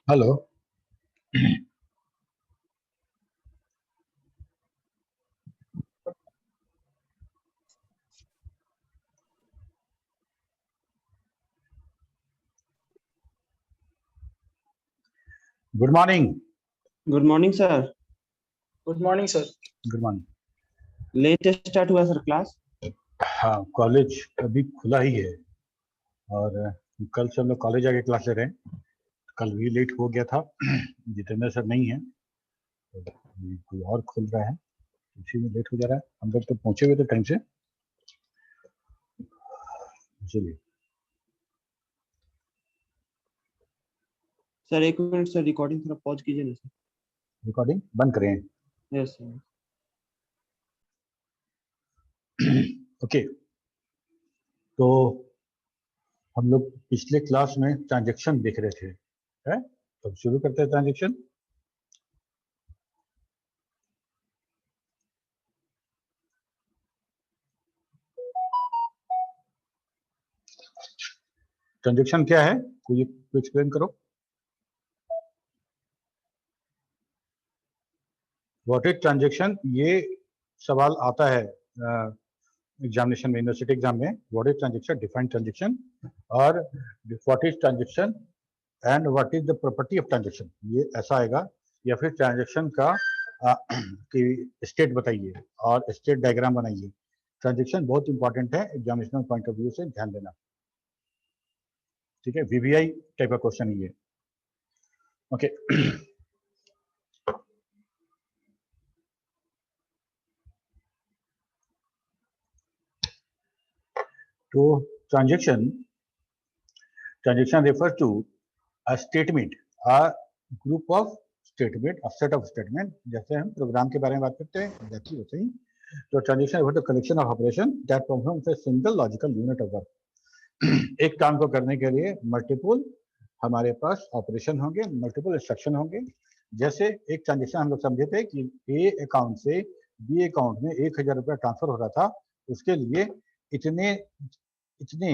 Hello. Good morning. Good morning sir. Good morning sir. Good morning. Let start हुआ sir class? हाँ, college अभी खुला ही है और कल से हम लोग कॉलेज आके क्लास ले रहे हैं। कल भी लेट हो गया था। जितेंद्र सर नहीं है तो अभी कोई और खुल रहा है, इसी में लेट हो जा रहा है। हम लोग तो पहुंचे हुए थे टाइम से। चलिए सर एक मिनट सर, रिकॉर्डिंग थोड़ा पॉज कीजिए ना सर। रिकॉर्डिंग बंद करें। Yes sir. ओके, तो हम लोग पिछले क्लास में ट्रांजैक्शन देख रहे थे, है? तो शुरू करते हैं ट्रांजैक्शन। ट्रांजैक्शन क्या है, कोई एक्सप्लेन करो। व्हाट इज ट्रांजैक्शन, ये सवाल आता है एग्जामिनेशन में, यूनिवर्सिटी एग्जाम में। What is transaction, define transaction, और what is transaction and what is the property of transaction, ये ऐसा आएगा। या फिर ट्रांजैक्शन का की स्टेट बताइए और स्टेट डायग्राम बनाइए। ट्रांजैक्शन बहुत इंपॉर्टेंट है एग्जामिनेशनल पॉइंट ऑफ व्यू से, ध्यान देना। ठीक है, वीवीआई टाइप का क्वेश्चन है ये। ओके तो transaction refers to a statement, a group of statement, a set of statement। जैसे हम प्रोग्राम के बारे में बात करते हैं वैसे ही। तो transaction refers to collection of operation that performs a single logical unit of work। एक काम को करने के लिए मल्टीपल हमारे पास ऑपरेशन होंगे, मल्टीपल इंस्ट्रक्शन होंगे। जैसे एक ट्रांजैक्शन हम लोग समझे थे कि ए अकाउंट से बी अकाउंट में 1000 रुपया ट्रांसफर हो रहा था, उसके लिए इतने इतने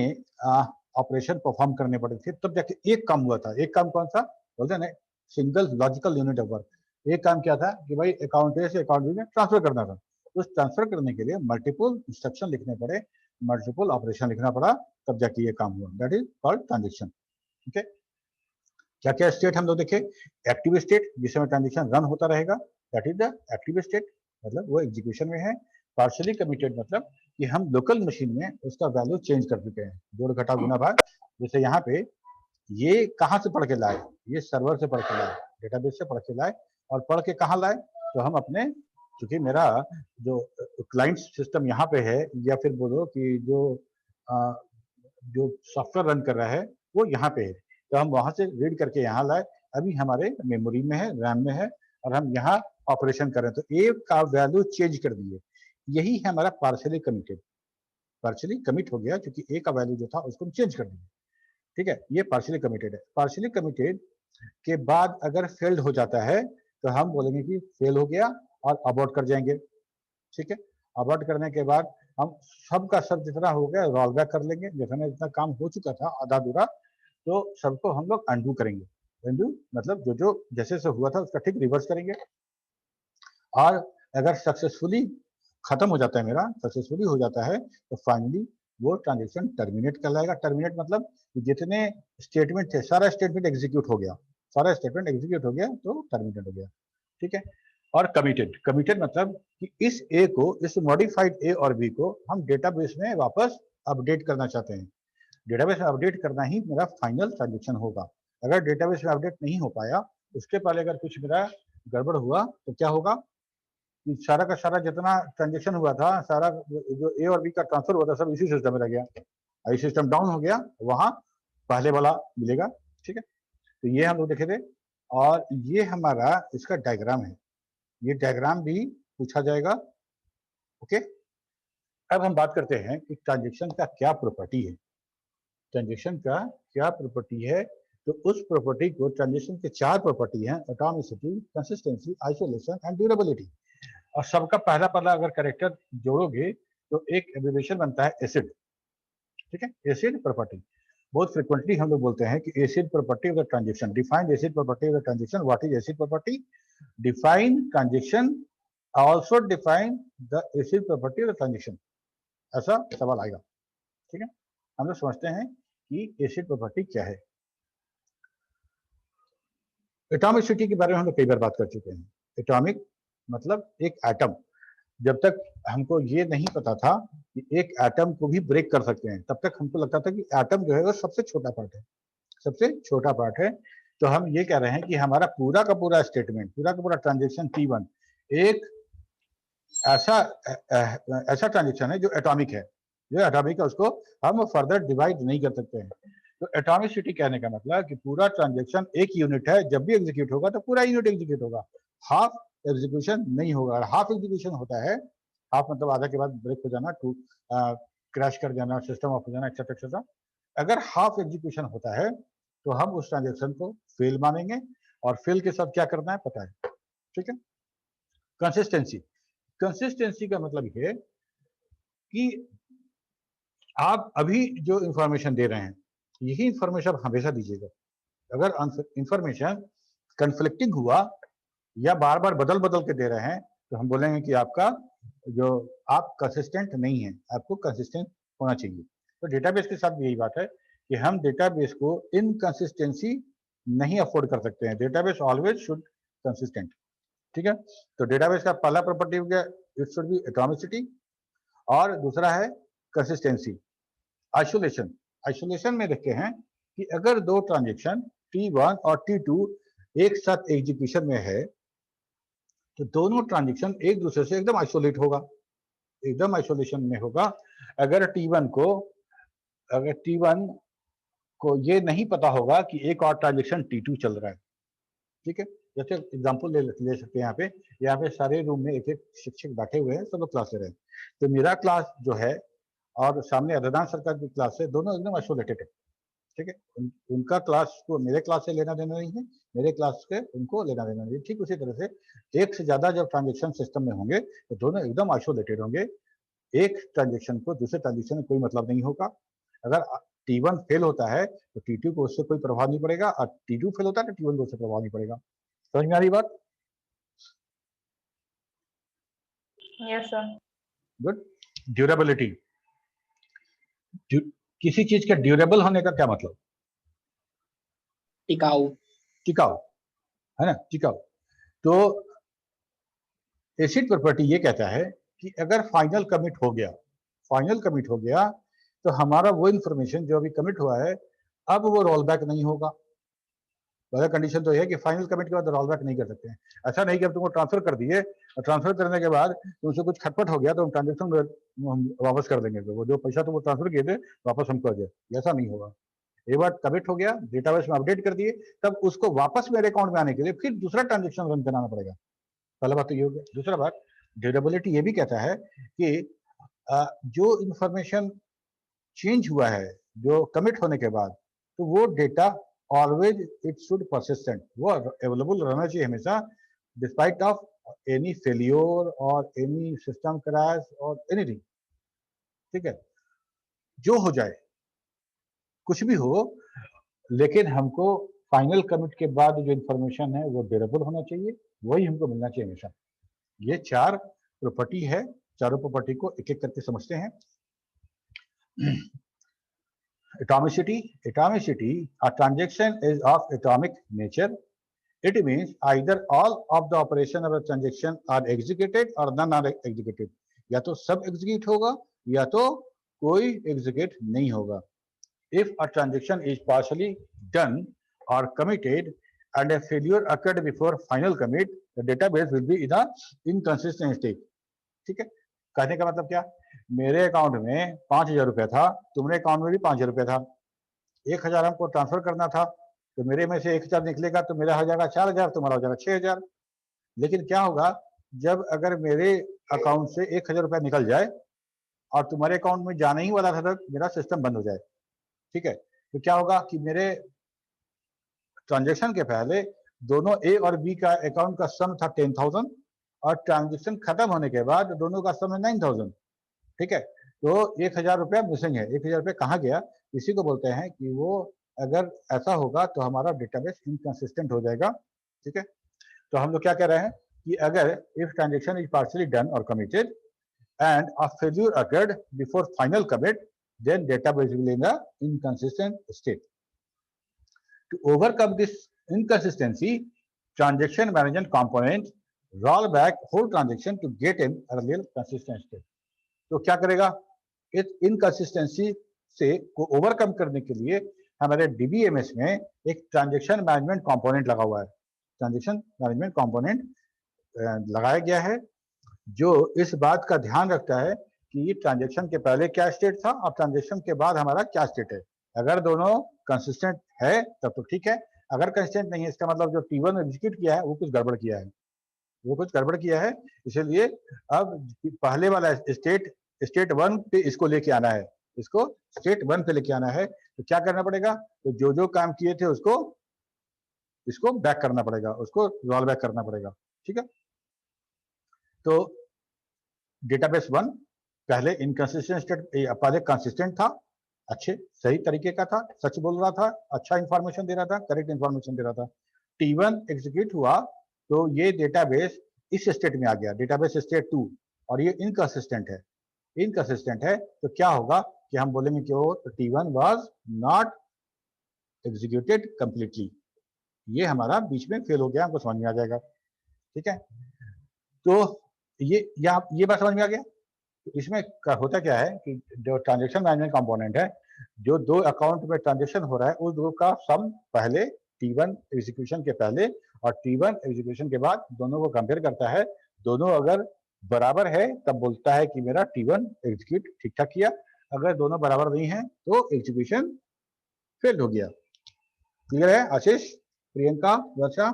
ऑपरेशन परफॉर्म करने पड़े थे, तब जाके एक काम हुआ था। एक काम कौन सा बोलते हैं ना, single logical unit of work. एक काम क्या था कि भाई अकाउंट ए से अकाउंट बी में ट्रांसफर करना था। उस ट्रांसफर करने के लिए मल्टीपल इंस्ट्रक्शन लिखने पड़े, मल्टीपल ऑपरेशन लिखना पड़ा, तब जाके ये काम हुआ। That is called transaction. ठीक है, क्या क्या स्टेट हम लोग देखे। एक्टिव स्टेट, जिसमें ट्रांजेक्शन रन होता रहेगा, that is the active state, मतलब वो एग्जीक्यूशन में है। पार्शियली कमिटेड मतलब कि हम लोकल मशीन में उसका वैल्यू चेंज कर चुके हैं, जोड़ घटा गुना भाग। जैसे यहाँ पे ये कहाँ से पढ़ के लाए, ये सर्वर से पढ़ के लाए, डेटाबेस से पढ़ के लाए। और पढ़ के कहाँ लाए, तो हम अपने, क्योंकि मेरा जो क्लाइंट सिस्टम यहाँ पे है, या फिर बोलो कि जो सॉफ्टवेयर रन कर रहा है वो यहाँ पे है, तो हम वहां से रीड करके यहाँ लाए। अभी हमारे मेमोरी में है, रैम में है, और हम यहाँ ऑपरेशन कर रहे हैं, तो ए का वैल्यू चेंज कर दिए। यही है हमारा पार्शियली कमिटेड। पार्शियली कमिट हो गया क्योंकि ए का वैल्यू जो था उसको हम चेंज कर दिए। ठीक है, ये पार्शियली कमिटेड है। पार्शियली कमिटेड के बाद अगर फेल्ड हो जाता है तो हम बोलेंगे कि फेल हो गया और अबॉर्ट कर जाएंगे। ठीक है, अबॉर्ट करने के बाद हम सब का सब जितना हो गया रोल बैक कर लेंगे। जितना जितना काम हो चुका था आधा अधूरा, तो सबको हम लोग अंडू करेंगे। अंडू मतलब जो जो जैसे से हुआ था उसका ठीक रिवर्स करेंगे। और अगर सक्सेसफुली खत्म हो जाता है, मेरा सक्सेसफुली हो जाता है, तो फाइनली वो ट्रांजेक्शन टर्मिनेट कहलाएगा। टर्मिनेट मतलब जितने स्टेटमेंट थे सारा स्टेटमेंट एग्जीक्यूट हो गया, सारा स्टेटमेंट एग्जीक्यूट हो गया तो टर्मिनेट हो गया। ठीक है, और कमिटेड, कमिटेड मतलब कि इस ए को, इस मॉडिफाइड ए और बी को हम डेटाबेस में वापस अपडेट करना चाहते हैं। डेटाबेस में अपडेट करना ही मेरा फाइनल ट्रांजेक्शन होगा। अगर डेटाबेस में अपडेट नहीं हो पाया, उसके पहले अगर कुछ मेरा गड़बड़ हुआ, तो क्या होगा कि सारा का सारा जितना ट्रांजेक्शन हुआ था, सारा जो ए और बी का ट्रांसफर हुआ था, सब इसी सिस्टम में रह गया। आई सिस्टम डाउन हो गया, वहां पहले वाला मिलेगा। ठीक है, तो ये हम लोग देखे थे, और ये हमारा इसका डायग्राम है। ये डायग्राम भी पूछा जाएगा। ओके, अब हम बात करते हैं कि ट्रांजेक्शन का क्या प्रॉपर्टी है। ट्रांजेक्शन का क्या प्रॉपर्टी है, तो उस प्रॉपर्टी को, ट्रांजेक्शन के 4 प्रॉपर्टी हैं: atomicity, consistency, isolation and durability. और सबका पहला पहला अगर कैरेक्टर जोड़ोगे तो एक एब्रिविएशन बनता है एसिड। ठीक है। एसिड प्रॉपर्टी बहुत फ्रिक्वेंटली हम लोग बोलते हैं कि acid property of the transaction, define acid property of the transaction, what is acid property, define transaction, also define the acid property of the transaction, ऐसा सवाल आएगा। ठीक है, हम लोग समझते हैं कि एसिड प्रॉपर्टी क्या है। एटॉमिसिटी के बारे में हम लोग कई बार बात कर चुके हैं। एटॉमिक मतलब एक एटम, जब तक हमको ये नहीं पता था कि एक एटम को भी ब्रेक कर सकते हैं, तब तक हमको लगता था कि एटम जो है वो सबसे छोटा पार्ट है, सबसे छोटा पार्ट है। तो हम ये कह रहे हैं कि हमारा पूरा का पूरा स्टेटमेंट, पूरा का पूरा ट्रांजेक्शन T1 एक ऐसा ट्रांजेक्शन है जो एटॉमिक है, जो एटॉमिक है, उसको हम फर्दर डिवाइड नहीं कर सकते हैं। तो एटॉमिसिटी कहने का मतलब कि पूरा ट्रांजेक्शन एक यूनिट है, जब भी एग्जीक्यूट होगा तो पूरा यूनिट एग्जीक्यूट होगा, हाफ एग्जीक्यूशन नहीं होगा। हाफ एग्जीक्यूशन होता है, हाफ मतलब आधा के बाद ब्रेक हो जाना, टू क्रैश कर जाना, सिस्टम ऑफ हो जाना, एक्सेट्रा एक्सेट्रा। अगर हाफ एग्जीक्यूशन होता है तो हम उस ट्रांजेक्शन को फेल मानेंगे, और फेल के साथ क्या करना है पता है। ठीक है। कंसिस्टेंसी, कंसिस्टेंसी का मतलब ये कि आप अभी जो इंफॉर्मेशन दे रहे हैं यही इंफॉर्मेशन आप हमेशा दीजिएगा। अगर इंफॉर्मेशन कंफ्लिक्टिंग हुआ या बार बार बदल बदल के दे रहे हैं तो हम बोलेंगे कि आपका जो आप कंसिस्टेंट नहीं है, आपको कंसिस्टेंट होना चाहिए। तो डेटाबेस के साथ भी यही बात है कि हम डेटाबेस को इनकंसिस्टेंसी नहीं अफोर्ड कर सकते हैं। Database always should consistent. ठीक है। तो डेटाबेस का पहला प्रॉपर्टी हो गया इट शुड बी एटॉमिसिटी, और दूसरा है कंसिस्टेंसी। आइसोलेशन, आइसोलेशन में देखते हैं कि अगर दो ट्रांजेक्शन T1 और T2 एक साथ एग्जीक्यूशन में है तो दोनों ट्रांजेक्शन एक दूसरे से एकदम आइसोलेट होगा, एकदम आइसोलेशन में होगा। अगर T1 को ये नहीं पता होगा कि एक और ट्रांजेक्शन T2 चल रहा है। ठीक है। जैसे एग्जांपल ले सकते हैं, यहाँ पे सारे रूम में एक एक शिक्षक बैठे हुए हैं, सब लोग क्लास ले रहे हैं। तो मेरा क्लास जो है और सामने अदनान सरकार की क्लास है, दोनों एकदम आइसोलेटेड है। ठीक है। उनका क्लास को मेरे क्लास से लेना देना नहीं है, मेरे क्लास के उनको लेना देना नहीं है। ठीक उसी तरह से एक से ज्यादा जब ट्रांजेक्शन सिस्टम में होंगे तो दोनों एकदम आइसोलेटेड होंगे, एक ट्रांजेक्शन को दूसरे ट्रांजेक्शन में कोई मतलब नहीं होगा। अगर T1 फेल होता है तो T2 को उससे कोई प्रभाव नहीं पड़ेगा, और T2 फेल होता है तो T1 को उससे प्रभाव नहीं पड़ेगा। समझ में आ रही बात? Yes sir. गुड। ड्यूरेबिलिटी, किसी चीज के ड्यूरेबल होने का क्या मतलब? टिकाऊ, टिकाऊ, है ना, टिकाऊ। तो एसिड प्रॉपर्टी ये कहता है कि अगर फाइनल कमिट हो गया, फाइनल कमिट हो गया तो हमारा वो इंफॉर्मेशन जो अभी कमिट हुआ है अब वो रोल बैक नहीं होगा। पहला कंडीशन तो ये है कि फाइनल कमिट के बाद रोल बैक नहीं कर सकते हैं। ऐसा नहीं कि अब तुमको ट्रांसफर कर दिए और ट्रांसफर करने के बाद तुमसे कुछ खटपट हो गया तो हम ट्रांजेक्शन वापस कर देंगे, तो वो जो पैसा तुमको ट्रांसफर किए थे वापस हमको आ जाए, ऐसा नहीं होगा। एक बार कमिट हो गया, डेटाबेस में अपडेट कर दिए, तब उसको वापस मेरे अकाउंट में आने के लिए फिर दूसरा ट्रांजेक्शन रन कराना पड़ेगा। पहला बात तो ये हो गया। दूसरा बात, ड्यूरेबिलिटी ये भी कहता है कि जो इंफॉर्मेशन चेंज हुआ है, जो कमिट होने के बाद, तो वो data always it should persistent, वो अवेलेबल रहना चाहिए हमेशा, डिस्पाइट ऑफ एनी फेलियर और एनी सिस्टम क्रैश और एनीथिंग। ठीक है, जो हो जाए, कुछ भी हो, लेकिन हमको फाइनल कमिट के बाद जो इंफॉर्मेशन है वो ड्यूरेबल होना चाहिए, वही हमको मिलना चाहिए हमेशा। ये चार प्रॉपर्टी है, चारों प्रॉपर्टी को एक एक करके समझते हैं। Atomicity, atomicity, a transaction is of atomic nature. It means either all of the operation of a transaction are executed or none are executed. या तो सब execute होगा या तो कोई execute नहीं होगा। If a transaction is partially done or committed and a failure occurred before final commit, the database will be in a inconsistent state. ठीक है, कहने का मतलब क्या? मेरे अकाउंट में 5,000 रुपया था, तुम्हारे अकाउंट में भी 5,000 रुपया था, 1,000 हमको ट्रांसफर करना था, तो मेरे में से 1,000 निकलेगा तो मेरा हो जाएगा 4,000, तुम्हारा हो जाएगा 6,000। लेकिन क्या होगा जब अगर मेरे अकाउंट से 1,000 रुपया निकल जाए और तुम्हारे अकाउंट में जाने ही वाला था तो मेरा सिस्टम बंद हो जाए। ठीक है, तो क्या होगा कि मेरे ट्रांजेक्शन के पहले दोनों ए और बी का अकाउंट का सम था 10,000 और ट्रांजेक्शन खत्म होने के बाद दोनों का सम है 9,000। ठीक है, तो 1000 रुपया मिसिंग है। 1000 रुपया कहाँ गया? इसी को बोलते हैं कि वो अगर ऐसा होगा तो हमारा डेटाबेस इनकंसिस्टेंट हो जाएगा। ठीक है, तो हम लोग क्या कह रहे हैं कि अगर if transaction is partially done और committed and a failure occurred before final commit, then database will be in the inconsistent state. To overcome this inconsistency, transaction management component roll back whole transaction to get in a real consistent state. तो क्या करेगा? इस inconsistency से को overcome करने के लिए हमारे DBMS में एक ट्रांजेक्शन मैनेजमेंट कंपोनेंट लगा हुआ है। ट्रांजेक्शन मैनेजमेंट कंपोनेंट लगाया गया है जो इस बात का ध्यान रखता है कि ये ट्रांजेक्शन के पहले क्या स्टेट था और ट्रांजेक्शन के बाद हमारा क्या स्टेट है। अगर दोनों कंसिस्टेंट है तब तो ठीक है, अगर कंसिस्टेंट नहीं है इसका मतलब जो T1 एग्जीक्यूट किया है वो कुछ गड़बड़ किया है, इसलिए अब पहले वाला स्टेट 1 पे इसको लेके आना है, इसको स्टेट 1 पे लेके आना है। तो क्या करना पड़ेगा? तो जो काम किए थे इसको बैक करना पड़ेगा, उसको रोल बैक करना पड़ेगा। ठीक है, तो डेटाबेस 1 पहले इनकंसिस्टेंट स्टेट, पहले कंसिस्टेंट था, अच्छे सही तरीके का था, सच बोल रहा था, अच्छा इंफॉर्मेशन दे रहा था, करेक्ट इंफॉर्मेशन दे रहा था। T1 एग्जीक्यूट हुआ तो ये डेटाबेस इस स्टेट में आ गया, डेटाबेस स्टेट 2, और ये इनकंसिस्टेंट है। तो क्या होगा कि हम बोलेंगे कि वो T1 was not executed completely, ये हमारा बीच में फेल हो गया, हमको समझ में आ जाएगा। ठीक है, तो ये बात समझ में आ गया। इसमें होता क्या है कि जो ट्रांजैक्शन मैनेजमेंट कंपोनेंट है, जो दो अकाउंट में ट्रांजैक्शन हो रहा है उस दो का सम पहले T1 एग्जीक्यूशन के पहले और T1 एग्जीक्यूशन के बाद दोनों को कंपेयर करता है। दोनों अगर बराबर है तब बोलता है कि मेरा T1 एग्जीक्यूट ठीक ठाक किया, अगर दोनों बराबर नहीं है तो एग्जीक्यूशन फेल हो गया। क्लियर है आशीष, प्रियंका, वर्षा?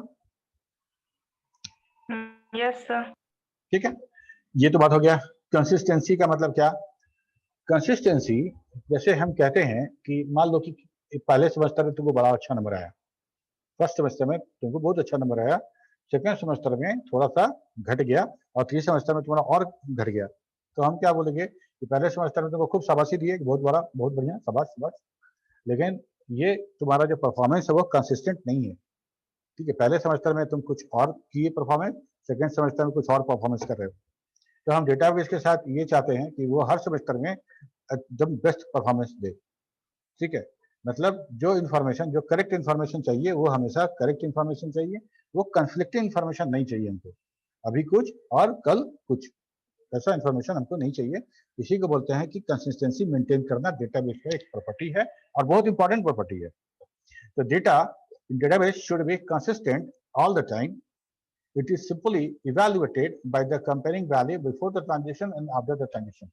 Yes, sir. ठीक है, ये तो बात हो गया। कंसिस्टेंसी का मतलब क्या? कंसिस्टेंसी जैसे हम कहते हैं कि मान लो कि पहले सेमेस्टर में तुमको बड़ा अच्छा नंबर आया, फर्स्ट सेमेस्टर में तुमको बहुत अच्छा नंबर आया, सेकेंड सेमेस्टर में थोड़ा सा घट गया और तीसरे सेमेस्टर में तुम्हारा और घट गया, तो हम क्या बोलेंगे कि पहले सेमेस्टर में तुमको खूब शाबाशी दिए, बहुत बढ़िया, शाबाश, लेकिन ये तुम्हारा जो परफॉर्मेंस है वो कंसिस्टेंट नहीं है। ठीक है, पहले सेमेस्टर में तुम कुछ और किए परफॉर्मेंस, सेकेंड सेमेस्टर में कुछ और परफॉर्मेंस कर रहे हो। तो हम डेटाबेस के साथ ये चाहते हैं कि वो हर सेमेस्टर में एकदम बेस्ट परफॉर्मेंस दे। ठीक है, मतलब जो इन्फॉर्मेशन, जो करेक्ट इन्फॉर्मेशन चाहिए वो हमेशा करेक्ट इन्फॉर्मेशन चाहिए, वो कन्फ्लिक्टिंग इन्फॉर्मेशन नहीं चाहिए हमको, अभी कुछ और कल कुछ, ऐसा इन्फॉर्मेशन हमको नहीं चाहिए। इसी को बोलते हैं कि कंसिस्टेंसी मेंटेन करना डेटाबेस का एक प्रॉपर्टी है और बहुत इंपॉर्टेंट प्रॉपर्टी है। तो database should be consistent all the time. It is simply evaluated by the comparing value before the transaction and after the transaction.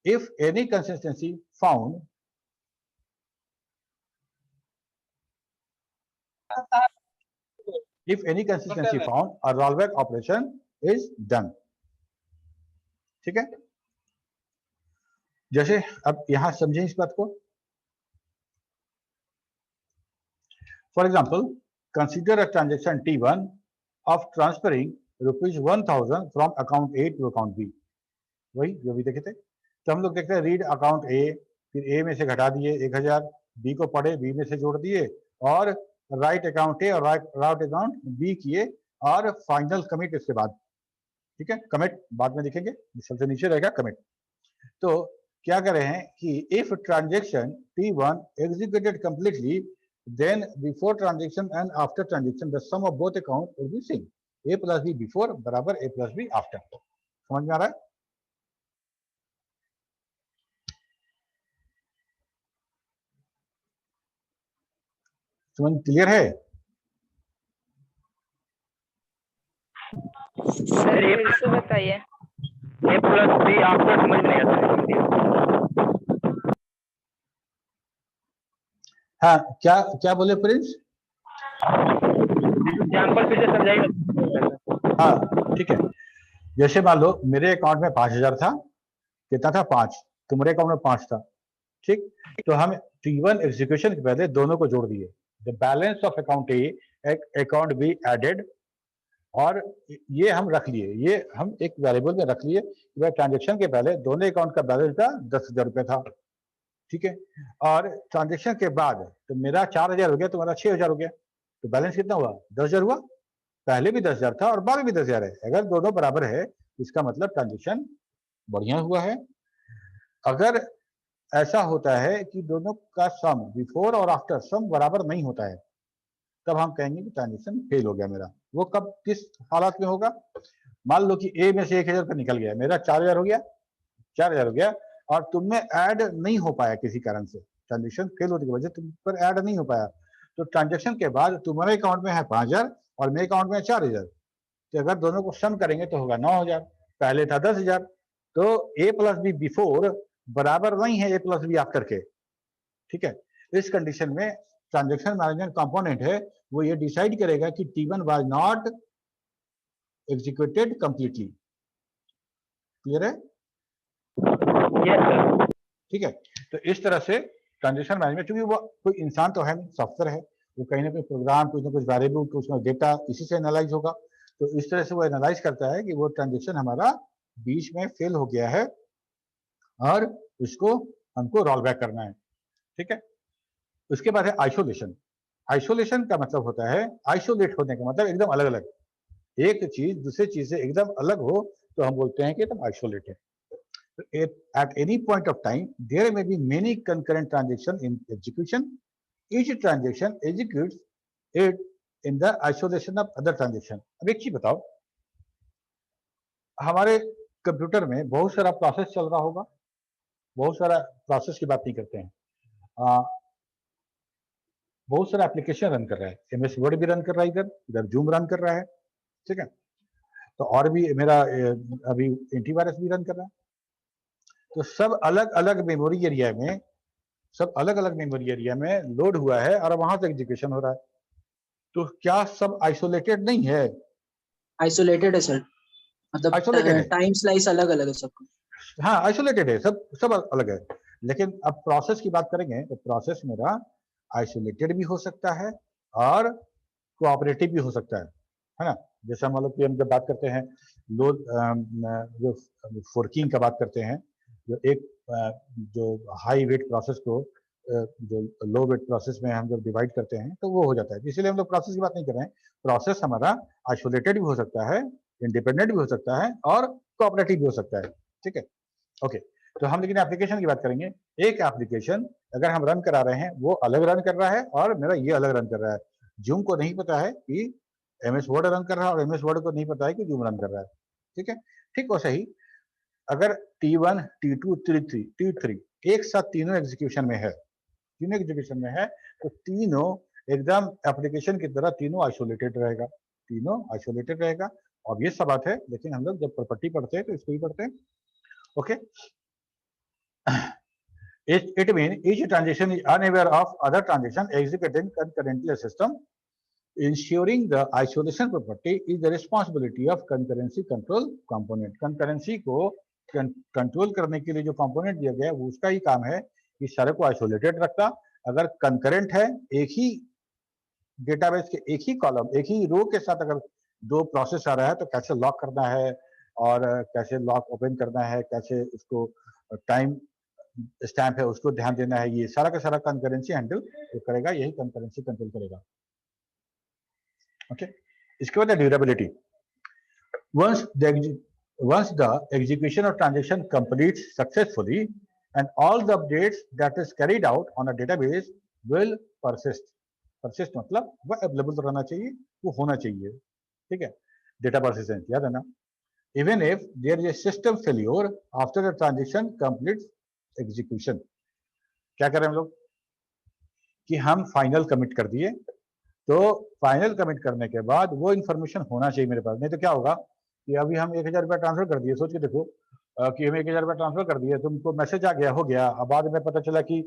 If any consistency found, a rollback operation is done. ठीक है, जैसे अब यहां समझें इस बात को। For example, consider a transaction T1 of transferring ₹1000 from account A to account B. वही जो भी देखे थे, तो हम लोग देखते हैं रीड अकाउंट A, फिर A में से घटा दिए 1000, B को पढ़े, B में से जोड़ दिए और राइट अकाउंट A और राइट अकाउंट B किए और फाइनल कमिट इसके बाद। ठीक है, कमिट बाद में दिखेंगे, सबसे नीचे रहेगा कमिट। तो क्या कर रहे हैं कि if transaction T1 executed completely, then before transaction and after transaction the sum of both accounts will be same. A plus B before बराबर A plus B after. समझ में आ रहा है? समझ क्लियर है? सर फिर से बताइए। A plus B after समझ नहीं आता। हाँ, क्या बोले प्रिंस? एग्जांपल फिर से समझाइए। हाँ ठीक है, जैसे मान लो मेरे अकाउंट में 5000 था, कितना था 5, तुम्हारे अकाउंट में 5 था। ठीक, तो हम T1 एग्जीक्यूशन के पहले दोनों को जोड़ दिए। The balance of account A account B added और ये हम रख लिए, ये हम एक वेरिएबल में रख लिए कि भाई ट्रांजेक्शन के पहले दोनों अकाउंट का बैलेंस था 10,000 रुपये था, ठीक है, और ट्रांजेक्शन के बाद तो मेरा 4,000 हो गया, तुम्हारा 6,000 हो गया, तो बैलेंस कितना हुआ? 10,000 हुआ। पहले भी 10,000 था और बाद में भी 10,000 है। अगर दोनों बराबर है इसका मतलब ट्रांजेक्शन बढ़िया हुआ है। अगर ऐसा होता है कि दोनों का सम बिफोर और आफ्टर सम बराबर नहीं होता है, तब हम कहेंगे कि ट्रांजेक्शन फेल हो गया मेरा। वो कब, किस हालत में होगा? मान लो कि ए में से 1,000 रुपये निकल गया, मेरा 4,000 हो गया, 4,000 हो गया, और तुम में ऐड नहीं हो पाया किसी कारण से, ट्रांजेक्शन फेल होने की वजह तुम पर ऐड नहीं हो पाया, तो ट्रांजेक्शन के बाद तुम्हारे अकाउंट में है 5,000 और मेरे अकाउंट में है 4,000, तो अगर दोनों को सम करेंगे तो होगा 9,000, पहले था 10,000। तो ए प्लस बी बिफोर बराबर नहीं है ए प्लस बी आफ्टर के, ठीक है। इस कंडीशन में ट्रांजेक्शन मैनेजमेंट कंपोनेंट है वो ये डिसाइड करेगा कि T1 was not executed completely. Clear है? Yes sir. ठीक है, तो इस तरह से ट्रांजेक्शन मैनेजमेंट, क्योंकि वो कोई इंसान तो है नहीं, सॉफ्टवेयर है, वो कहीं ना कहीं प्रोग्राम, कुछ ना कुछ वेरिएबल, तो उसमें डेटा इसी से एनालाइज होगा, तो इस तरह से वो एनालाइज करता है कि वो ट्रांजेक्शन हमारा बीच में फेल हो गया है और इसको हमको रोल बैक करना है, ठीक है। उसके बाद है आइसोलेशन। आइसोलेशन का मतलब होता है, आइसोलेट होने का मतलब एकदम अलग अलग, एक चीज दूसरी चीज से एकदम अलग हो तो हम बोलते हैं कि एकदम आइसोलेट है। At any point of time, there may be many concurrent transactions in execution. Each transaction executes it in the isolation of other transaction. अब एक चीज बताओ, हमारे कंप्यूटर में बहुत सारा प्रोसेस चल रहा होगा, बहुत सारा प्रोसेस की बात नहीं करते हैं, बहुत सारा एप्लीकेशन रन कर रहा है, एमएस वर्ड भी रन कर रहा है, इधर इधर जूम रन कर रहा है, ठीक है, तो और भी मेरा अभी एंटीवायरस भी रन कर रहा है, तो सब अलग अलग मेमोरी एरिया में, सब अलग अलग मेमोरी एरिया में लोड हुआ है और वहां से एग्जीक्यूशन हो रहा है, तो क्या सब आइसोलेटेड नहीं है? आइसोलेटेड है सर, मतलब आइसोलेटेड है, टाइम स्लाइस अलग अलग है सबका। हाँ आइसोलेटेड है, सब सब अलग है। लेकिन अब प्रोसेस की बात करेंगे तो प्रोसेस मेरा आइसोलेटेड भी हो सकता है और कोऑपरेटिव भी हो सकता है ना। जैसा मान लो कि हम जब बात करते हैं लोड, जो फोर्किंग का बात करते हैं, जो एक जो हाई वेट प्रोसेस को जो लो वेट प्रोसेस में हम जब डिवाइड करते हैं तो वो हो जाता है, इसीलिए हम लोग प्रोसेस की बात नहीं कर रहे हैं। प्रोसेस हमारा आइसोलेटेड भी हो सकता है, इंडिपेंडेंट भी हो सकता है और कोऑपरेटिव भी हो सकता है, ठीक है, ओके। तो हम लेकिन एप्लीकेशन की बात करेंगे। एक एप्लीकेशन अगर हम रन करा रहे हैं वो अलग रन कर रहा है और मेरा ये अलग रन कर रहा है, जूम को नहीं पता है कि एमएस वर्ड रन कर रहा है और एमएस वर्ड को नहीं पता है कि जूम रन कर रहा है, ठीक है। ठीक वैसे ही अगर T1, T2, T3 एक साथ तीनों एग्जीक्यूशन में है, तीनों एग्जीक्यूशन में है, तो तीनों एकदम एप्लीकेशन की तरह तीनों आइसोलेटेड रहेगा, तीनों आइसोलेटेड रहेगा। ऑब्वियस सा बात है, लेकिन हम लोग जब प्रॉपर्टी पढ़ते हैं तो इसको ही पढ़ते हैं, okay. It means each transaction is unaware of other transaction executing concurrently a system. Ensuring the isolation property is the responsibility of concurrency control component. Concurrency को कंट्रोल करने के लिए जो कंपोनेंट दिया गया है वो उसका ही काम है कि सारे को आइसोलेटेड रखता। अगर कंकरेंट है, एक ही डेटाबेस के एक ही कॉलम, एक ही रो के साथ अगर दो प्रोसेस आ रहा है तो कैसे लॉक करना है और कैसे लॉक ओपन करना है, कैसे उसको टाइम स्टैम्प है उसको ध्यान देना है, ये सारा का सारा कंकरेंसी हैंडल करेगा, यही कंकरेंसी कंट्रोल करेगा, ओके। इसके बाद durability. Once the execution of transaction completes successfully and all the updates that is carried out on a database will persist. Persist मतलब वह अवेलेबल रहना चाहिए, वो होना चाहिए, ठीक है, डेटा परसिस्टेंस याद है ना। Even if there is a system failure after the transaction completes execution, क्या करें हम लोग कि हम फाइनल कमिट कर दिए, तो फाइनल कमिट करने के बाद वो इन्फॉर्मेशन होना चाहिए मेरे पास, नहीं तो क्या होगा कि अभी हम 1,000 रुपया ट्रांसफर कर दिए, सोच के देखो कि हम 1,000 रुपया ट्रांसफर कर दिए, तुमको मैसेज आ गया, हो गया, अब बाद में पता चला कि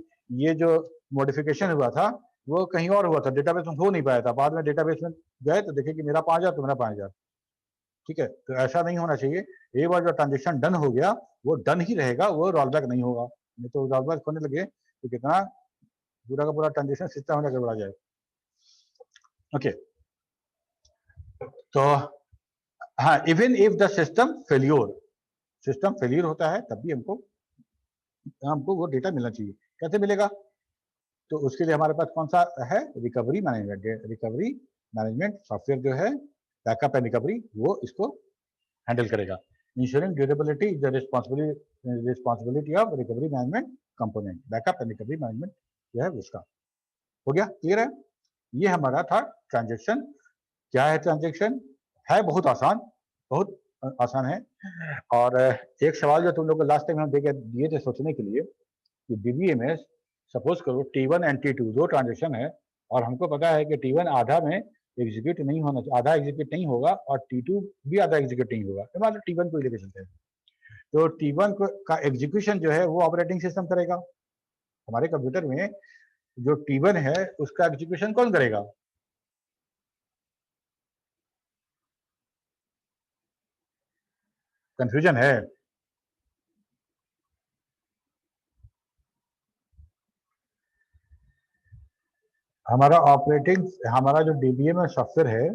ये जो मॉडिफिकेशन हुआ था वो कहीं और हुआ था, डेटाबेस में हो नहीं पाया था, बाद में डेटाबेस में गए तो देखे कि मेरा 5,000 तुम्हारा 5,000, ठीक है। तो ऐसा नहीं होना चाहिए। एक बार जो ट्रांजेक्शन डन हो गया वो डन ही रहेगा, वो रोल बैक नहीं होगा, नहीं तो रोल बैक होने लगे तो कितना पूरा का पूरा ट्रांजेक्शन सिस्टम होने गड़बड़ा जाए, ओके। तो हाँ, even if the system failure होता है तब भी हमको वो डेटा मिलना चाहिए। कैसे मिलेगा? तो उसके लिए हमारे पास कौन सा है? रिकवरी मैनेजमेंट सॉफ्टवेयर जो है, बैकअप एंड रिकवरी, वो इसको हैंडल करेगा। Ensuring durability is the responsibility of recovery management component. Backup and recovery management जो है उसका हो गया। क्लियर है? ये हमारा था ट्रांजेक्शन। क्या है ट्रांजेक्शन? है बहुत आसान है। और एक सवाल जो तुम लोग को लास्ट टाइम हम दिए थे सोचने के लिए कि डीबीएमएस, सपोज करो T1 एंड T2 दो ट्रांजेक्शन है और हमको पता है कि T1 आधा में एग्जीक्यूट नहीं होना, आधा एग्जीक्यूट नहीं होगा और T2 भी आधा एग्जीक्यूट नहीं होगा। तो मतलब T1 को लेकर चलते हैं। तो T1 का एग्जीक्यूशन जो है वो ऑपरेटिंग सिस्टम करेगा। हमारे कंप्यूटर में जो T1 है उसका एग्जीक्यूशन कौन करेगा? कंफ्यूजन है? हमारा जो डीबीएम सॉफ्टवेयर है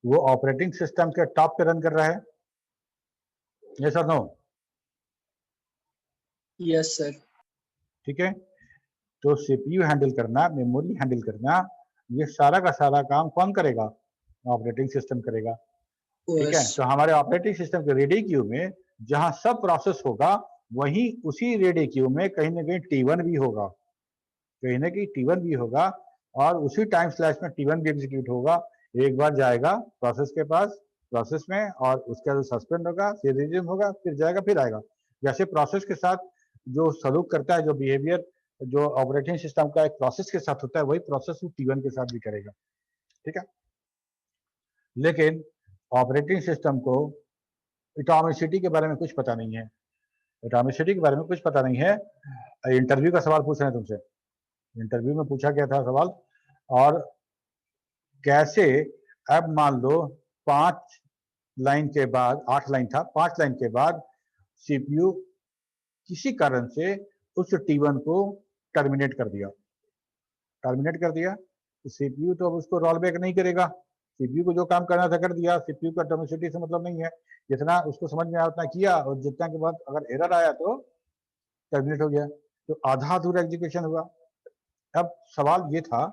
वो ऑपरेटिंग सिस्टम के टॉप पे रन कर रहा है। यस और नो? Yes sir. ठीक है। तो सीपीयू हैंडल करना, मेमोरी हैंडल करना, ये सारा का सारा काम कौन करेगा? ऑपरेटिंग सिस्टम करेगा। ठीक है। तो हमारे ऑपरेटिंग सिस्टम के रेडी क्यू में जहां सब प्रोसेस होगा वहीं उसी रेडी क्यू में कहीं ना कहीं T1 भी होगा, कहीं ना कहीं T1 भी होगा और उसी टाइम स्लैश में T1 भी एग्जीक्यूट होगा। एक बार जाएगा प्रोसेस के पास, प्रोसेस में, और उसके बाद सस्पेंड होगा, फिर रिज्यूम होगा, फिर जाएगा, फिर आएगा। जैसे प्रोसेस के साथ जो सलूक करता है, जो बिहेवियर जो ऑपरेटिंग सिस्टम का एक प्रोसेस के साथ होता है, वही प्रोसेस T1 के साथ भी करेगा। ठीक है। लेकिन ऑपरेटिंग सिस्टम को एटॉमिसिटी के बारे में कुछ पता नहीं है। एटॉमिसिटी के बारे में कुछ पता नहीं है। इंटरव्यू का सवाल पूछ रहे हैं तुमसे, इंटरव्यू में पूछा गया था सवाल। और कैसे, अब मान लो 5 लाइन के बाद, 8 लाइन था, 5 लाइन के बाद सीपीयू किसी कारण से उस T1 को टर्मिनेट कर दिया। तो सीपीयू तो अब उसको रोल बैक नहीं करेगा। सीपीयू को जो काम करना था कर दिया। सीपीयू का एटॉमिसिटी से मतलब नहीं है, जितना उसको समझ में आया उतना किया, और जितना के बाद अगर एरर आया तो टर्मिनेट हो गया। तो आधा अधूरा एग्जीक्यूशन हुआ। अब सवाल ये था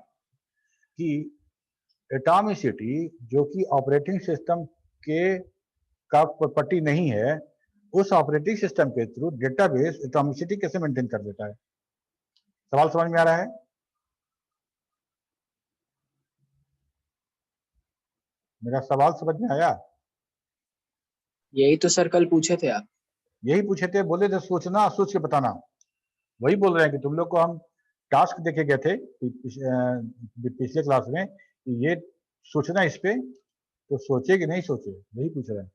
कि एटॉमिसिटी जो कि ऑपरेटिंग सिस्टम के का प्रॉपर्टी नहीं है, उस ऑपरेटिंग सिस्टम के थ्रू डेटाबेस एटॉमिसिटी कैसे मेंटेन कर देता है? सवाल समझ में आ रहा है? मेरा सवाल समझ में आया? यही तो सर कल पूछे थे आप। यही पूछे थे, बोले थे सोचना, सोच के बताना। वही बोल रहे हैं कि तुम लोग को हम टास्क देखे गए थे पिछले क्लास में कि ये सोचना इस पे, तो सोचे कि नहीं सोचे, यही पूछ रहे हैं।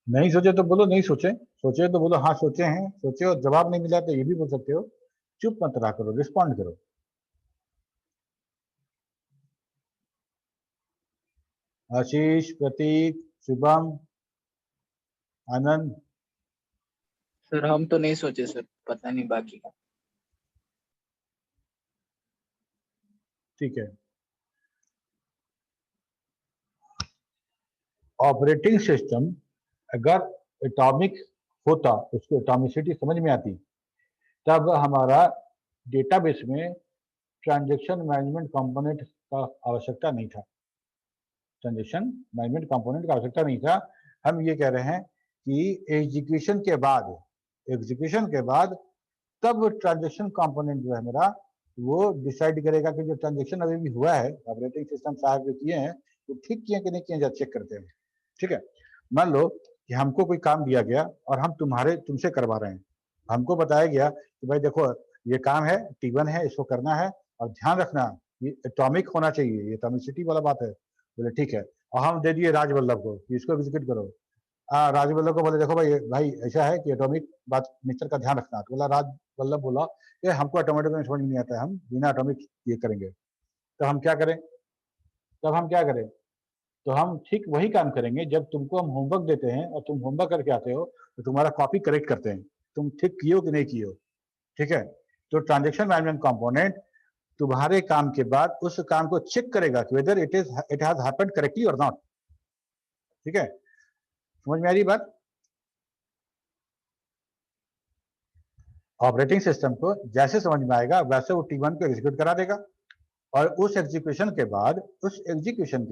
नहीं सोचे तो बोलो नहीं सोचे, सोचे तो बोलो हाँ सोचे हैं, सोचे और जवाब नहीं मिला तो ये भी बोल सकते हो। चुप मत रहा करो, रिस्पॉन्ड करो। आशीष, प्रतीक, शुभम, आनंद। सर हम तो नहीं सोचे सर, पता नहीं बाकी का। ठीक है। ऑपरेटिंग सिस्टम अगर एटॉमिक होता, उसको एटॉमिसिटी समझ में आती, तब हमारा डेटाबेस में ट्रांजैक्शन मैनेजमेंट कंपोनेंट का आवश्यकता नहीं था। ट्रांजैक्शन मैनेजमेंट कंपोनेंट का आवश्यकता नहीं था। हम ये कह रहे हैं कि एग्जीक्यूशन के बाद तब ट्रांजैक्शन कंपोनेंट जो है मेरा, वो डिसाइड करेगा कि जो ट्रांजैक्शन अभी भी हुआ है, ऑपरेटिंग सिस्टम साहब जो किए हैं वो ठीक किए कि नहीं किए, जब चेक करते हैं। ठीक है। मान लो कि हमको कोई काम दिया गया और हम तुमसे करवा रहे हैं। हमको बताया गया कि भाई देखो ये काम है, T1 है, इसको करना है और ध्यान रखना ये एटॉमिक होना चाहिए, ये एटॉमिसिटी वाला बात है। बोले ठीक है, और हम दे दिए राजवल्लभ को कि इसको एग्जीक्यूट करो। राजवल्लभ को बोले देखो भाई ऐसा है कि एटॉमिक बात नेचर का ध्यान रखना। तो बोला राजवल्लभ बोला कि हमको एटॉमिक में समझ नहीं आता है, हम बिना एटॉमिक ये करेंगे। तो हम क्या करें? तो हम ठीक वही काम करेंगे जब तुमको हम होमवर्क देते हैं और तुम होमवर्क करके आते हो तो तुम्हारा कॉपी करेक्ट करते हैं, तुम ठीक किए हो कि नहीं किए हो। ठीक है। तो ट्रांजैक्शन मैनेजमेंट कंपोनेंट तुम्हारे काम के बाद उस काम को चेक करेगा कि whether it has happened correctly और नॉट। ठीक है, समझ में आ रही बात? ऑपरेटिंग सिस्टम को जैसे समझ में आएगा वैसे वो T1 को एग्जीक्यूट करा देगा, और उस एग्जीक्यूशन के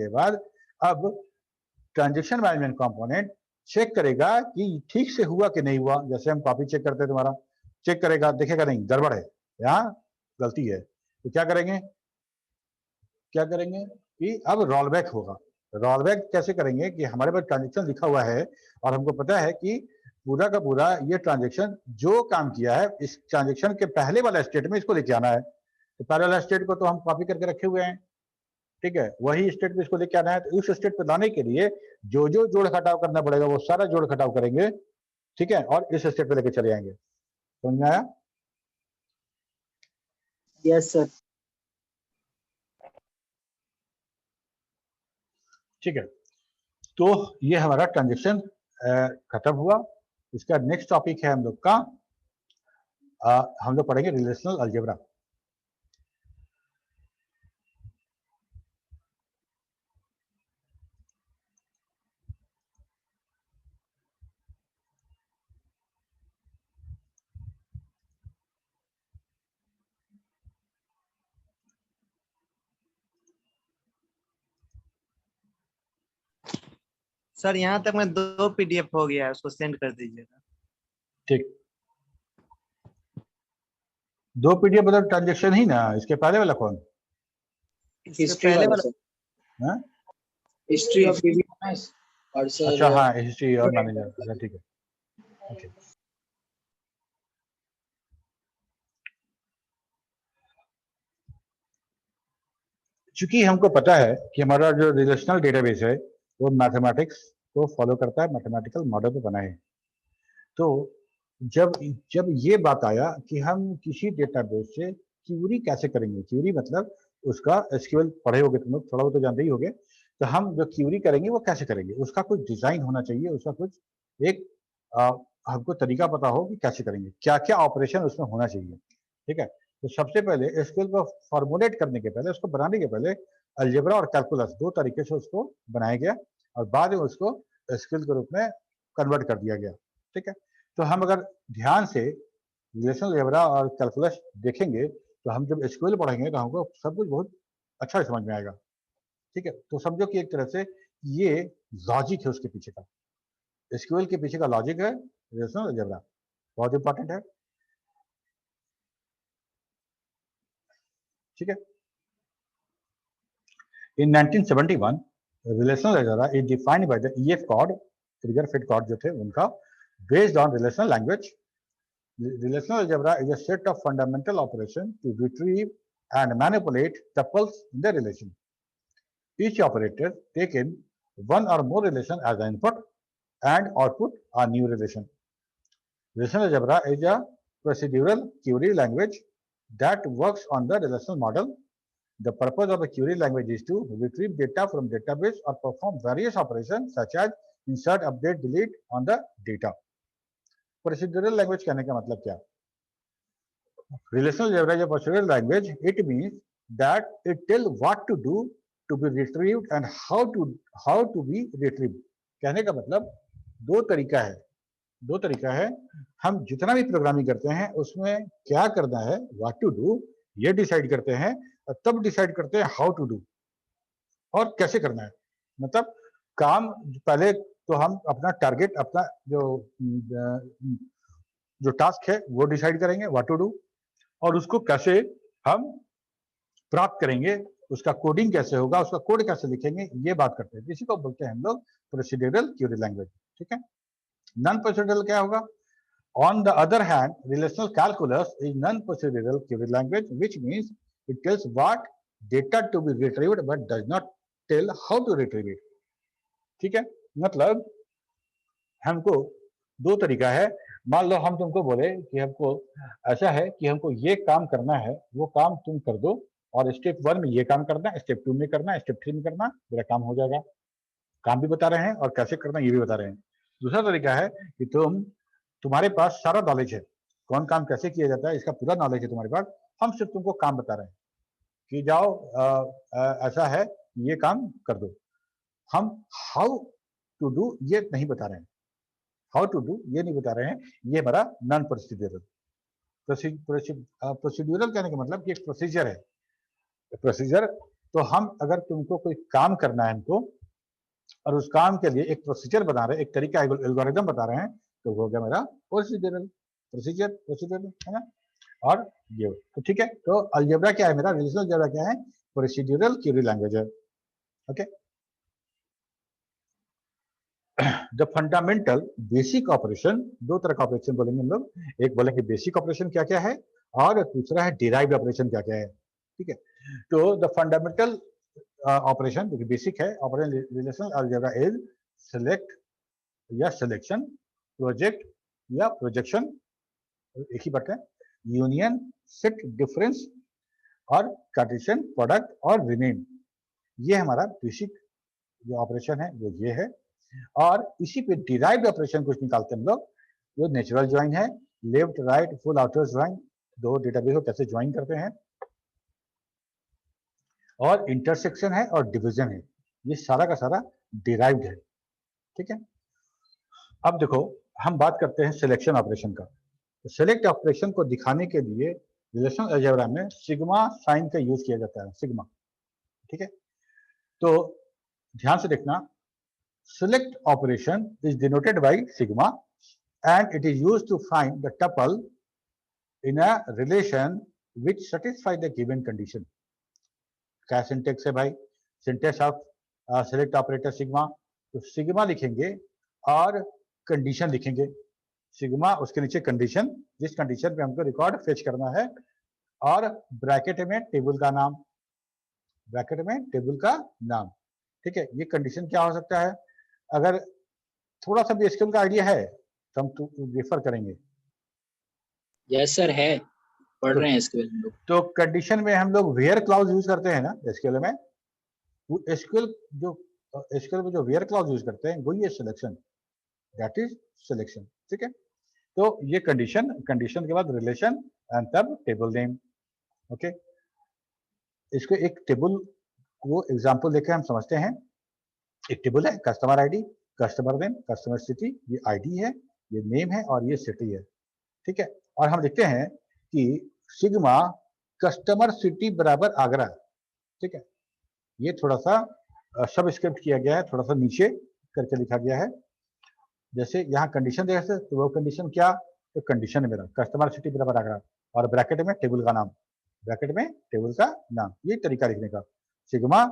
बाद अब ट्रांजैक्शन मैनेजमेंट कंपोनेंट चेक करेगा कि ठीक से हुआ कि नहीं हुआ। जैसे हम कॉपी चेक करते हैं, तुम्हारा चेक करेगा, देखेगा नहीं गड़बड़ है, यहाँ गलती है, तो क्या करेंगे कि अब रोल बैक होगा। रोल बैक कैसे करेंगे कि हमारे पास ट्रांजैक्शन लिखा हुआ है और हमको पता है कि पूरा का पूरा ये ट्रांजैक्शन जो काम किया है इस ट्रांजैक्शन के पहले वाला स्टेट में इसको लेके आना है। तो पहले वाला स्टेट को तो हम कॉपी करके रखे हुए हैं, ठीक है, वही स्टेट में इसको लेके आना है। तो उस स्टेट पे लाने के लिए जो जो जोड़ घटाव करना पड़ेगा वो सारा जोड़ घटाव करेंगे, ठीक है, और इस स्टेट पे लेके चले आएंगे। समझ में आया? Yes sir. ठीक है, तो ये हमारा ट्रांजैक्शन खत्म हुआ। इसका नेक्स्ट टॉपिक है हम लोग का, हम लोग पढ़ेंगे रिलेशनल अलजेब्रा। सर यहाँ तक मैं 2 PDF हो गया है, उसको सेंड कर दीजिएगा। ठीक, 2 PDF मतलब ट्रांजैक्शन ही ना, इसके पहले वाला कौन? हिस्ट्री पहले वाला वाला सर। हाँ? हिस्ट्री ऑफ बीबीएमएस और सर अच्छा हाँ, हिस्ट्री और मैनेजर, अच्छा ठीक है, ओके। चूंकि हमको पता है कि हमारा जो रिलेशनल डेटाबेस है वो मैथमेटिक्स को फॉलो करता है, मैथमेटिकल मॉडल पे बना है। तो जब जब ये बात आया कि हम किसी डेटाबेस से क्यूरी कैसे करेंगे, क्यूरी मतलब उसका एसक्यूएल पढ़े होगे तुम लोग, थोड़ा बहुत तो जानते ही होगे। तो हम जो क्यूरी करेंगे वो कैसे करेंगे, उसका कुछ डिजाइन होना चाहिए, उसका कुछ एक हमको तरीका पता हो कि कैसे करेंगे, क्या क्या ऑपरेशन उसमें होना चाहिए। ठीक है, तो सबसे पहले एसक्यूएल को फॉर्मुलेट करने के पहले, उसको बनाने के पहले अलजेब्रा और कैलकुलस 2 तरीके से उसको बनाया गया और बाद में उसको एसक्यूएल के रूप में कन्वर्ट कर दिया गया। ठीक है, तो हम अगर ध्यान से रिलेशनल अलजेब्रा और कैलकुलस देखेंगे तो हम जब एसक्यूएल पढ़ेंगे तो हमको सब कुछ बहुत अच्छा समझ में आएगा। ठीक है, तो समझो कि एक तरह से ये लॉजिक है उसके पीछे का, एसक्यूएल के पीछे का लॉजिक है रिलेशनल अलजेब्रा, बहुत इंपॉर्टेंट है। ठीक है, in 1971 relational algebra is defined by the EF code, trigger fit code जो थे उनका, based on relational language. Relational algebra is a set of fundamental operations to retrieve and manipulate tuples in the relation. Each operator take in one or more relation as an input and output a new relation. Relational algebra is a procedural query language that works on the relational model. The purpose of a query language is to retrieve data from database or perform various operations such as insert, update, delete on the data. Procedural language कहने का मतलब क्या? Relational algebra is a procedural language. It means that it tells what to do to be retrieved and how to be retrieved. कहने का मतलब दो तरीका है। हम जितना भी प्रोग्रामिंग करते हैं उसमें क्या करना है, व्हाट टू डू, ये डिसाइड करते हैं और तब डिसाइड करते हैं हाउ टू डू और कैसे करना है। मतलब काम पहले तो हम अपना टारगेट, अपना जो टास्क है वो डिसाइड करेंगे व्हाट टू डू, और उसको कैसे हम प्राप्त करेंगे, उसका कोडिंग कैसे होगा, उसका कोड कैसे लिखेंगे, ये बात करते हैं। इसी को बोलते हैं हम लोग प्रोसीड्यूरल क्यूरी लैंग्वेज। ठीक है, नॉन प्रोसीड्यूरल क्या होगा? On the other hand, relational calculus is non-procedural query language, which means it tells what data to be retrieved but does not tell how to retrieve it. ठीक है, मतलब हमको दो तरीका है। मान लो हम तुमको बोले कि हमको ऐसा है कि हमको ये काम करना है, वो काम तुम कर दो और स्टेप 1 में ये काम करना है, स्टेप 2 में करना है, स्टेप 3 में करना, मेरा काम हो जाएगा। काम भी बता रहे हैं और कैसे करना ये भी बता रहे हैं। दूसरा तरीका है कि तुम्हारे पास सारा नॉलेज है, कौन काम कैसे किया जाता है इसका पूरा नॉलेज है तुम्हारे पास। हम सिर्फ तुमको काम बता रहे हैं कि जाओ ऐसा है ये काम कर दो। हम हाउ टू डू ये नहीं बता रहे हैं, हाउ टू डू ये नहीं बता रहे हैं। ये हमारा नॉन प्रोसीड्यूरल। प्रोसीड्यूरल कहने का मतलब कि एक प्रोसीजर है। प्रोसीजर तो हम अगर तुमको कोई काम करना है हमको और उस काम के लिए एक प्रोसीजर बना रहे हैं, एक तरीका एल्गोरिदम बता रहे हैं, तो वो हो गया मेरा प्रोसीजरल। प्रोसीजर है ना। और ये तो ठीक है। तो अलजेब्रा क्या है मेरा, रिलेशनल अलजेब्रा क्या है, प्रोसीड्यूरल क्वेरी लैंग्वेज है। Okay. The fundamental basic operation, दो तरह का ऑपरेशन बोलेंगे हम लोग। एक बोलेंगे बेसिक ऑपरेशन क्या क्या है और दूसरा है डिराइव्ड ऑपरेशन क्या क्या है। ठीक है। तो द फंडामेंटल ऑपरेशन जो कि बेसिक है operation relational algebra is select या सिलेक्शन, प्रोजेक्ट या प्रोजेक्शन, एक ही बात है, यूनियन, सेट, डिफरेंस और कार्टेशियन, प्रोडक्ट और रिमेन। ये हमारा बेसिक जो ऑपरेशन है वो ये है। और इसी पे डिराइव्ड ऑपरेशन कुछ निकालते हैं हम लोग, जो नेचुरल ज्वाइन है, left right full outer join, दो डेटाबेस को कैसे ज्वाइन करते हैं, और इंटरसेक्शन है और डिवीजन है। ये सारा का सारा डिराइव्ड है। ठीक है। अब देखो हम बात करते हैं सिलेक्शन ऑपरेशन का। तो सेलेक्ट ऑपरेशन को दिखाने के लिए रिलेशनल अलजेब्रा में सिग्मा साइन का यूज किया जाता है, सिग्मा। ठीक है। तो ध्यान से देखना, select operation is denoted by sigma and it is used to find the tuple in a relation which satisfy the given condition. क्या सिंटेक्स है भाई, syntax of select operator sigma. तो सिग्मा लिखेंगे और कंडीशन लिखेंगे, सिग्मा उसके नीचे condition, जिस कंडीशन पे हमको रिकॉर्ड फेच करना है, और ब्रैकेट में टेबल का नाम, ब्रैकेट में टेबल का नाम। ठीक है। ये कंडीशन क्या हो सकता है, अगर थोड़ा सा भी एसक्यूएल का आइडिया है तो हम रेफर करेंगे। यस सर है, पढ़ रहे हैं एसक्यूएल हम लोग। तो कंडीशन में हम लोग वेयर क्लाउज यूज करते हैं ना एसक्यूएल में, वो एसक्यूएल में जो वेयर क्लाउज यूज करते हैं वही है सिलेक्शन, दैट इज सिलेक्शन। ठीक है। तो ये कंडीशन के बाद रिलेशन एंड तब टेबल नेम। ओके। इसको एक टेबल को एग्जांपल लेकर हम समझते हैं। एक टेबल है, customer ID, customer name, customer city, ये आईडी है, ये नेम है और ये सिटी है। ठीक है। और हम लिखते हैं कि सिग्मा कस्टमर सिटी बराबर आगरा। ठीक है। ये थोड़ा सा सब स्क्रिप्ट किया गया है, थोड़ा सा नीचे करके लिखा गया है। जैसे यहाँ कंडीशन देखा तो वो कंडीशन क्या, तो कंडीशन है मेरा कस्टमर सिटी बराबर आगरा और ब्रैकेट में टेबल का नाम, ब्रैकेट में टेबल का नाम, ये तरीका लिखने का सिग्मा।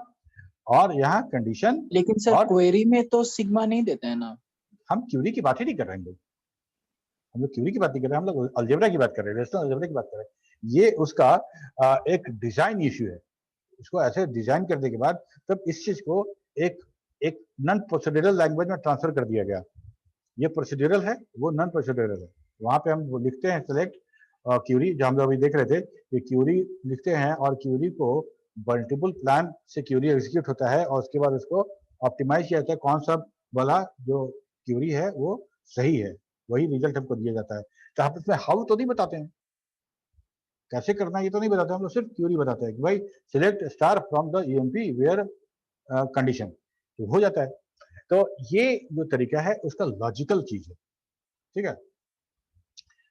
और यहाँ कंडीशन। लेकिन सर क्वेरी में तो सिग्मा नहीं देता है ना। हम क्यूरी की बात ही नहीं कर रहे हैं, हम लोग क्यूरी की बात नहीं कर रहे हैं, हम लोग अलजेब्रा की बात कर रहे हैं, रिलेशनल अलजेब्रा की बात कर रहे हैं। ये उसका एक डिजाइन इश्यू है। इसको ऐसे डिजाइन करने के बाद तब इस चीज को एक नॉन प्रोसीड्यूरल लैंग्वेज में ट्रांसफर कर दिया गया। ये प्रोसीड्यूरल है, वो नॉन प्रोसीड्यूरल है। वहां पे हम वो लिखते हैं सेलेक्ट क्यूरी, जो हम लोग अभी देख रहे थे, ये क्यूरी लिखते हैं और क्यूरी को मल्टीपल प्लान से क्यूरी एग्जीक्यूट होता है और उसके बाद उसको ऑप्टिमाइज किया जाता है, कौन सा वाला जो क्यूरी है वो सही है, वही रिजल्ट हमको दिया जाता है। तो आप इसमें हाउ तो नहीं बताते हैं, कैसे करना है ये तो नहीं बताते, हम लोग सिर्फ क्यूरी बताते हैं कि भाई select star from the EMP where condition, तो हो जाता है। तो ये जो तरीका है उसका लॉजिकल चीज है। ठीक है।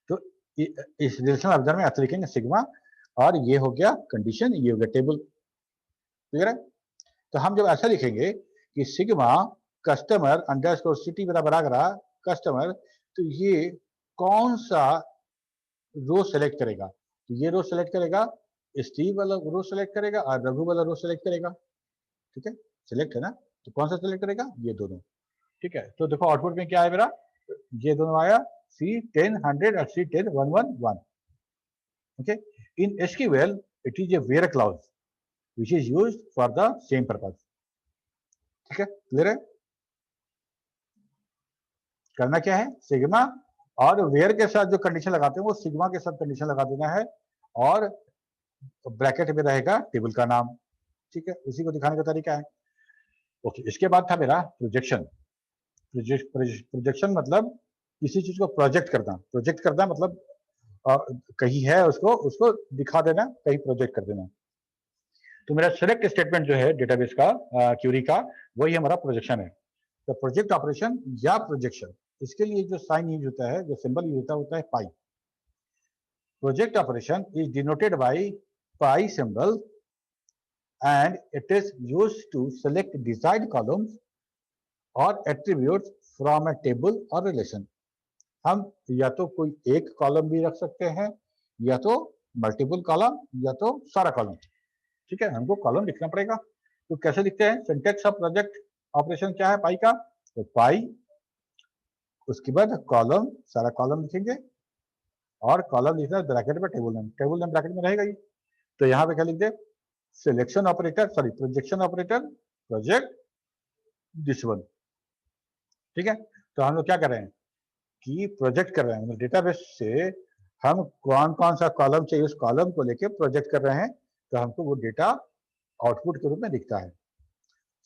तो इस रिलेशनल ऑब्जर्व में ऐसे लिखेंगे सिग्मा, और ये हो गया कंडीशन, ये हो गया टेबल। क्लियर है। तो हम जब ऐसा लिखेंगे कि सिग्मा कस्टमर अंडरस्कोर सिटी बराबर आगरा कस्टमर, तो ये कौन सा रो सेलेक्ट करेगा, तो ये रो सेलेक्ट करेगा, स्टीव वाला रो सेलेक्ट करेगा और रघु वाला रो सेलेक्ट करेगा। ठीक है। सिलेक्ट है ना, तो कौन सा सेलेक्ट करेगा, ये दोनों। ठीक है। तो देखो आउटपुट में क्या है मेरा, ये दोनों आया C10 100 और C10 111। Okay. In SQL it is a where clause which is used for the same purpose. ठीक है। क्लियर है। करना क्या है, सिग्मा और वेयर के साथ जो कंडीशन लगाते हैं वो सिग्मा के साथ कंडीशन लगा देना है और ब्रैकेट में रहेगा टेबल का नाम। ठीक है। उसी को दिखाने का तरीका है। ओके। इसके बाद था मेरा प्रोजेक्शन। प्रोजेक्शन मतलब किसी चीज को प्रोजेक्ट करना। प्रोजेक्ट करना मतलब कहीं है उसको उसको दिखा देना, कहीं प्रोजेक्ट कर देना। तो मेरा सेलेक्ट स्टेटमेंट जो है डेटाबेस का क्यूरी का, वही हमारा प्रोजेक्शन है। तो प्रोजेक्ट ऑपरेशन या प्रोजेक्शन, इसके लिए जो साइन यूज होता है, जो सिंबल यूज होता है pi. Project operation is denoted by pi symbol and it is used to select desired columns or attributes from a table or relation. हम या तो कोई एक कॉलम भी रख सकते हैं, या तो मल्टीपल कॉलम, या तो सारा कॉलम। ठीक है, हमको कॉलम लिखना पड़ेगा। तो कैसे लिखते हैं? सिंटेक्स ऑफ प्रोजेक्ट ऑपरेशन क्या है पाई का? तो पाई, उसके बाद कॉलम, सारा कॉलम लिखेंगे, और कॉलम लिखना है ब्रैकेट में टेबल नेम ब्रैकेट में रहेगा ही। तो यहाँ पे क्या लिख दे? Selection operator, sorry projection operator, project this one. ठीक है, तो हम लोग क्या कर रहे हैं कि प्रोजेक्ट कर रहे हैं, मतलब डेटाबेस से हम कौन कौन सा कॉलम चाहिए उस कॉलम को लेके प्रोजेक्ट कर रहे हैं, तो हमको वो डेटा आउटपुट के रूप में दिखता है।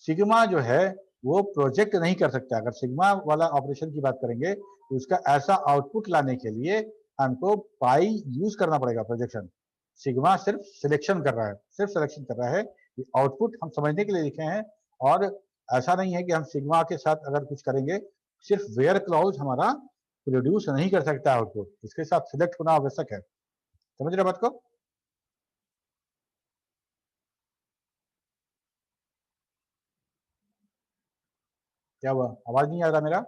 सिग्मा जो है वो प्रोजेक्ट नहीं कर सकता। अगर सिग्मा वाला ऑपरेशन की बात करेंगे तो उसका ऐसा आउटपुट लाने के लिए हमको पाई यूज करना पड़ेगा, प्रोजेक्शन। सिग्मा सिर्फ सिलेक्शन कर रहा है, सिर्फ सिलेक्शन कर रहा है। आउटपुट हम समझने के लिए लिखे हैं, और ऐसा नहीं है कि हम सिग्मा के साथ अगर कुछ करेंगे, सिर्फ वेयर क्लॉज हमारा प्रोड्यूस नहीं कर सकता आउटपुट, इसके साथ सिलेक्ट होना आवश्यक है। समझ रहे बात को? क्या हुआ, आवाज नहीं आ रहा मेरा?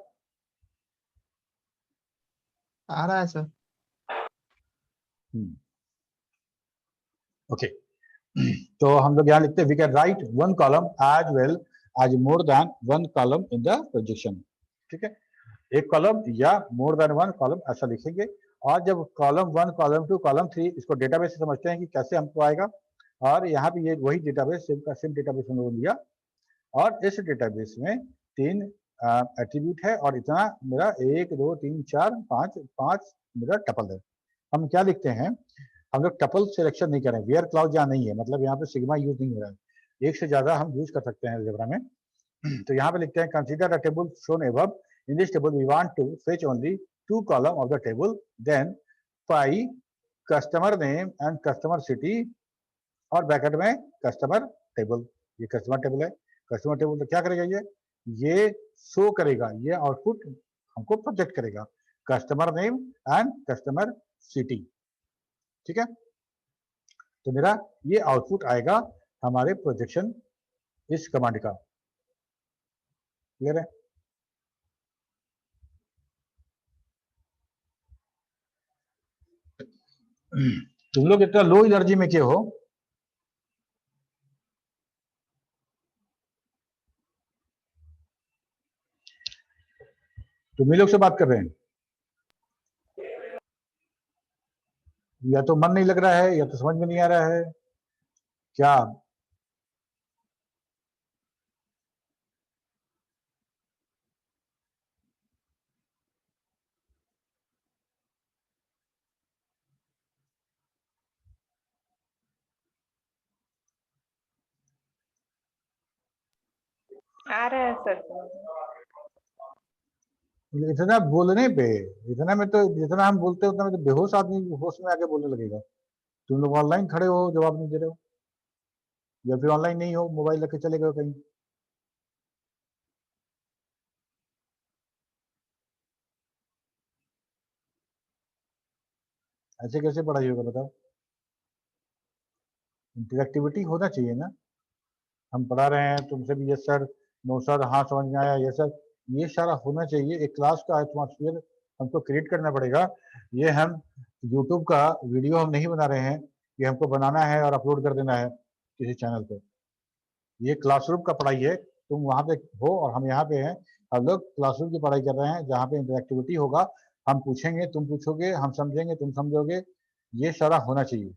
आ रहा है सर। ओके, तो हम लोग यहाँ लिखते हैं we can write one column as well as more than one column in the projection. ठीक है, एक कॉलम या मोर देन वन कॉलम ऐसा लिखेंगे। और जब कॉलम 1, कॉलम 2, कॉलम 3, इसको डेटाबेस से समझते हैं कि कैसे हमको आएगा। और यहाँ पे ये वही डेटाबेस, सेम का सेम डेटाबेस हम लोगों ने लिया, और इस डेटाबेस में 3 एट्रीब्यूट है, और इतना मेरा 1 2 3 4 5 मेरा टपल है। हम क्या लिखते हैं, हम लोग टपल सिलेक्शन नहीं करें, वेयर क्लाउज यहाँ नहीं है, मतलब यहाँ पे सिग्मा यूज नहीं हो रहा है। एक से ज्यादा हम यूज कर सकते हैं अलजेब्रा में। तो यहाँ पे लिखते हैं consider a table shown above, in this table we want to fetch only 2 column of the table, then pi customer name and customer city, और ब्रैकेट में कस्टमर टेबल। ये कस्टमर टेबल है। कस्टमर टेबल तो क्या करेगा, ये show करेगा, ये आउटपुट हमको प्रोजेक्ट करेगा, customer name and customer city. ठीक है, तो मेरा ये आउटपुट आएगा हमारे प्रोजेक्शन इस कमांड का। क्लियर है? तुम लोग इतना लो एनर्जी में क्यों हो? तुम ही लोग से बात कर रहे हैं, या तो मन नहीं लग रहा है, या तो समझ में नहीं आ रहा है क्या? आ रहा है सर। इतना बोलने पे, इतना में तो जितना हम बोलते हैं उतना में तो बेहोश आदमी होश में आके बोलने लगेगा। तुम लोग ऑनलाइन खड़े हो, जवाब नहीं दे रहे हो, या फिर ऑनलाइन नहीं हो, मोबाइल रख के चले गए कहीं। ऐसे कैसे पढ़ाई होगा बताओ? इंटरेक्टिविटी होना चाहिए ना। हम पढ़ा रहे हैं, तुमसे भी यस सर, नो सर, हाँ समझ में आया, यस सर, ये सारा होना चाहिए। एक क्लास का एटमॉस्फेयर हमको क्रिएट करना पड़ेगा। ये हम यूट्यूब का वीडियो हम नहीं बना रहे हैं, ये हमको बनाना है और अपलोड कर देना है किसी चैनल पे। ये क्लासरूम का पढ़ाई है, तुम वहाँ पे हो और हम यहाँ पे हैं। हम लोग क्लासरूम की पढ़ाई कर रहे हैं, जहाँ पे इंटरेक्टिविटी होगा, हम पूछेंगे, तुम पूछोगे, हम समझेंगे, तुम समझोगे। ये सारा होना चाहिए,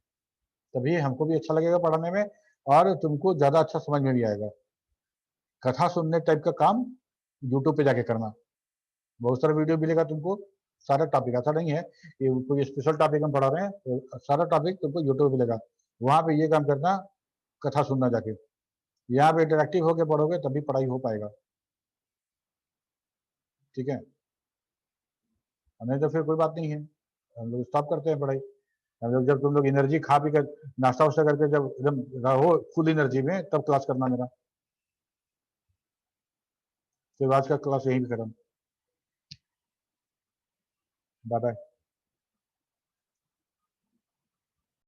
तभी हमको भी अच्छा लगेगा पढ़ाने में, और तुमको ज़्यादा अच्छा समझ में भी आएगा। कथा सुनने टाइप का काम यूट्यूब पे जाके करना, बहुत सारा वीडियो मिलेगा तुमको, सारा टॉपिक ऐसा नहीं है कि कोई स्पेशल टॉपिक हम पढ़ा रहे हैं, तो सारा टॉपिक तुमको यूट्यूब मिलेगा। वहाँ पे ये काम करना, कथा सुनना जाके। यहाँ पे इंटरेक्टिव होके पढ़ोगे तभी पढ़ाई हो पाएगा। ठीक है, नहीं तो फिर कोई बात नहीं है। हम लोग स्टॉप करते हैं पढ़ाई। हम लोग जब तुम लोग एनर्जी खा पी कर नाश्ता वास्ता करके जब एकदम रहो फुल एनर्जी में तब क्लास करना मेरा। फिर आज का क्लास यहीं पे खत्म। Bye bye.